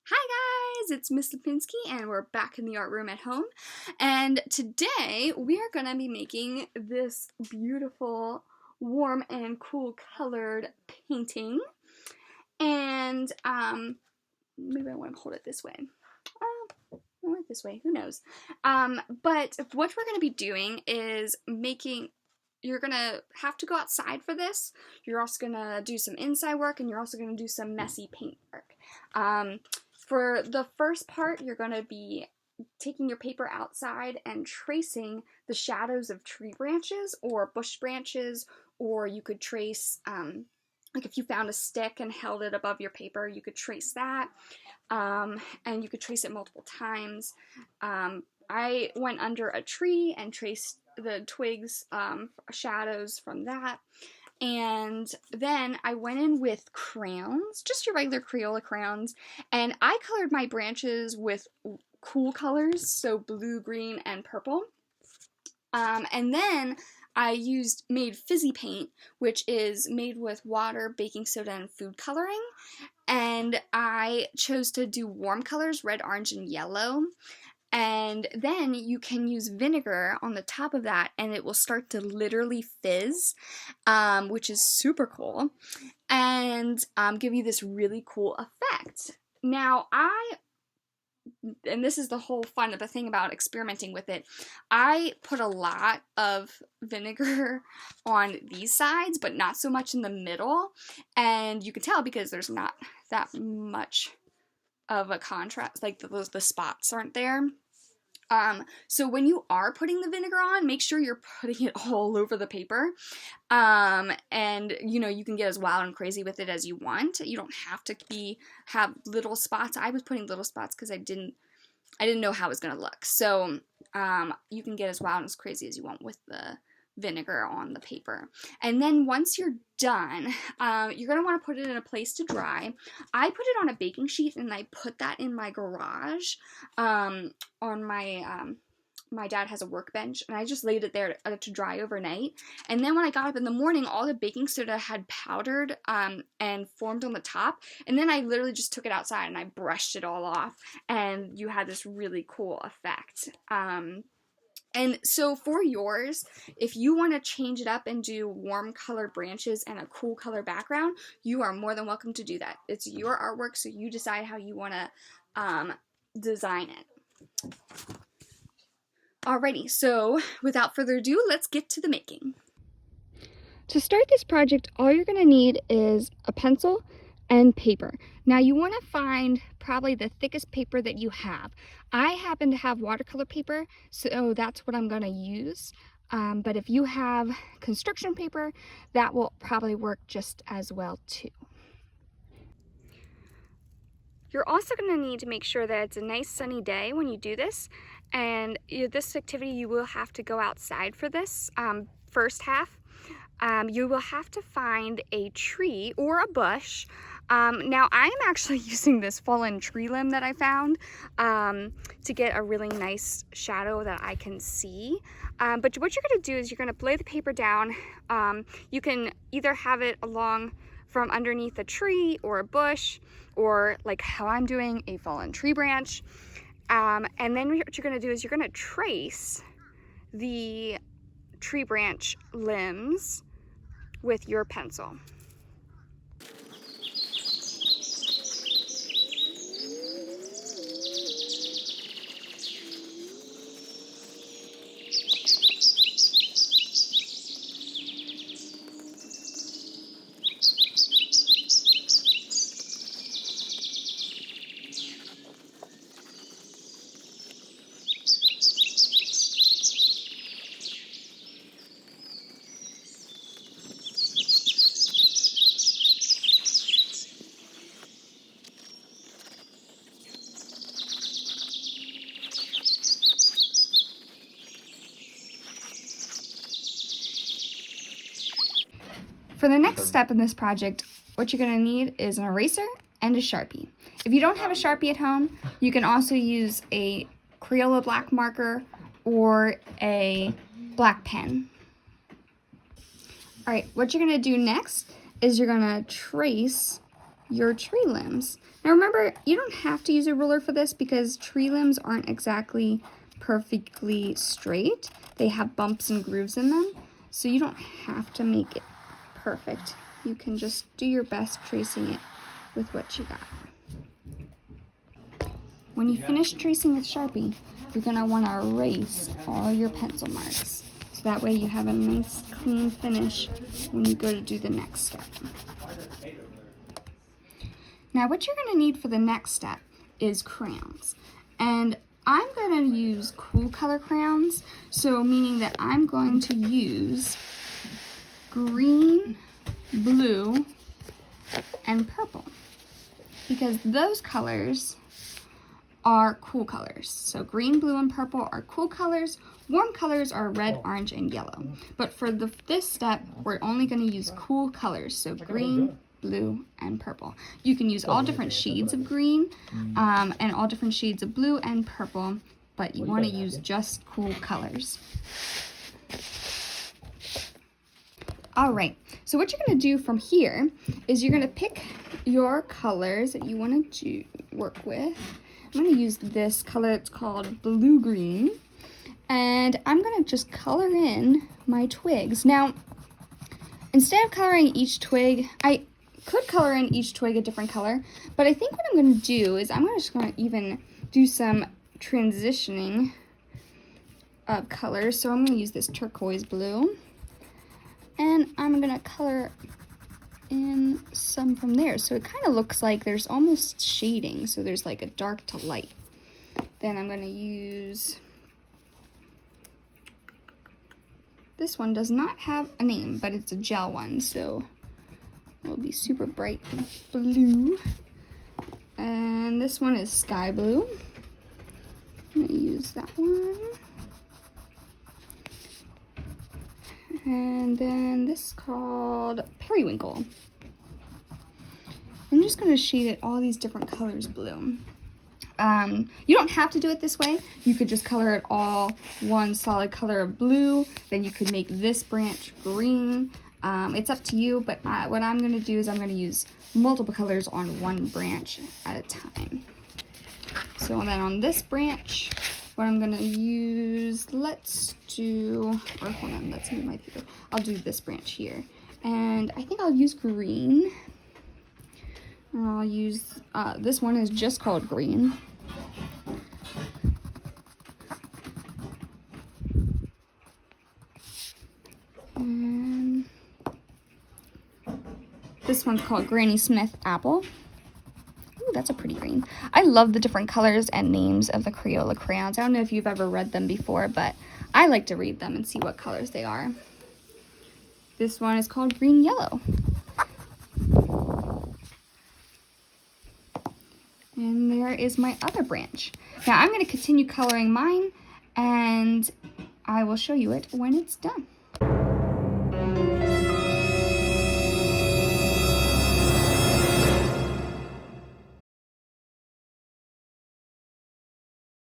Hi guys, it's Miss Lipinski and we're back in the art room at home, and today we are going to be making this beautiful warm and cool colored painting. And maybe I want to hold it this way. I want it this way, who knows. But what we're going to be doing is you're going to have to go outside for this. You're also going to do some inside work, and you're also going to do some messy paint work. For the first part, you're going to be taking your paper outside and tracing the shadows of tree branches or bush branches, or you could trace, like if you found a stick and held it above your paper, you could trace that, and you could trace it multiple times. I went under a tree and traced the twigs, shadows from that. And then I went in with crayons, just your regular Crayola crayons, and I colored my branches with cool colors, so blue, green, and purple. And then I made Fizzy paint, which is made with water, baking soda, and food coloring. And I chose to do warm colors, red, orange, and yellow. And then you can use vinegar on the top of that, and it will start to literally fizz, which is super cool, and give you this really cool effect. Now, and this is the whole fun of the thing about experimenting with it, I put a lot of vinegar on these sides, but not so much in the middle, and you can tell because there's not that much of a contrast, like the spots aren't there. So when you are putting the vinegar on, make sure you're putting it all over the paper. And you can get as wild and crazy with it as you want. You don't have to have little spots. I was putting little spots because I didn't know how it was gonna look. So you can get as wild and as crazy as you want with the vinegar on the paper. And then once you're done, you're going to want to put it in a place to dry. I put it on a baking sheet, and I put that in my garage on my dad has a workbench, and I just laid it there to dry overnight. And then when I got up in the morning, all the baking soda had powdered and formed on the top, and then I literally just took it outside and I brushed it all off, and you had this really cool effect. And so for yours, if you want to change it up and do warm colored branches and a cool color background, you are more than welcome to do that. It's your artwork, so you decide how you want to design it. Alrighty, so without further ado, let's get to the making. To start this project, all you're going to need is a pencil and paper. Now you want to find probably the thickest paper that you have. I happen to have watercolor paper, so that's what I'm going to use. But if you have construction paper, that will probably work just as well too. You're also going to need to make sure that it's a nice sunny day when you do this, and this activity you will have to go outside for this first half. You will have to find a tree or a bush. Now I am actually using this fallen tree limb that I found to get a really nice shadow that I can see. But what you're going to do is you're going to lay the paper down. You can either have it along from underneath a tree or a bush, or like how I'm doing, a fallen tree branch. And then what you're going to do is you're going to trace the tree branch limbs with your pencil. For the next step in this project, what you're going to need is an eraser and a Sharpie. If you don't have a Sharpie at home, you can also use a Crayola black marker or a black pen. Alright, what you're going to do next is you're going to trace your tree limbs. Now remember, you don't have to use a ruler for this because tree limbs aren't exactly perfectly straight. They have bumps and grooves in them, so you don't have to make it perfect. You can just do your best tracing it with what you got. When you finish tracing with Sharpie, you're going to want to erase all your pencil marks. So that way you have a nice clean finish when you go to do the next step. Now what you're going to need for the next step is crayons. And I'm going to use cool color crayons, so meaning that I'm going to use green, blue, and purple, because those colors are cool colors. So green, blue, and purple are cool colors. Warm colors are red, orange, and yellow. But for this step, we're only going to use cool colors. So green, blue, and purple. You can use all different shades of green and all different shades of blue and purple, but you want to use just cool colors. All right, so what you're going to do from here is you're going to pick your colors that you want to work with. I'm going to use this color, it's called blue-green, and I'm going to just color in my twigs. Now, instead of coloring each twig, I could color in each twig a different color, but I think what I'm going to do is I'm just going to even do some transitioning of colors. So I'm going to use this turquoise blue, and I'm going to color in some from there. So it kind of looks like there's almost shading. So there's like a dark to light. Then I'm going to use, this one does not have a name, but it's a gel one. So it'll be super bright blue. And this one is sky blue. I'm going to use that one. And then this is called Periwinkle. I'm just going to shade it all these different colors blue. You don't have to do it this way. You could just color it all one solid color of blue. Then you could make this branch green. It's up to you, but what I'm going to do is I'm going to use multiple colors on one branch at a time. So then on this branch, what I'm going to use, let's do, or hold on, let's move my paper. I'll do this branch here. And I think I'll use green. I'll use, this one is just called green. And this one's called Granny Smith Apple. Ooh, that's a pretty green. I love the different colors and names of the Crayola crayons. I don't know if you've ever read them before, but I like to read them and see what colors they are. This one is called Green Yellow. And there is my other branch. Now I'm going to continue coloring mine, and I will show you it when it's done.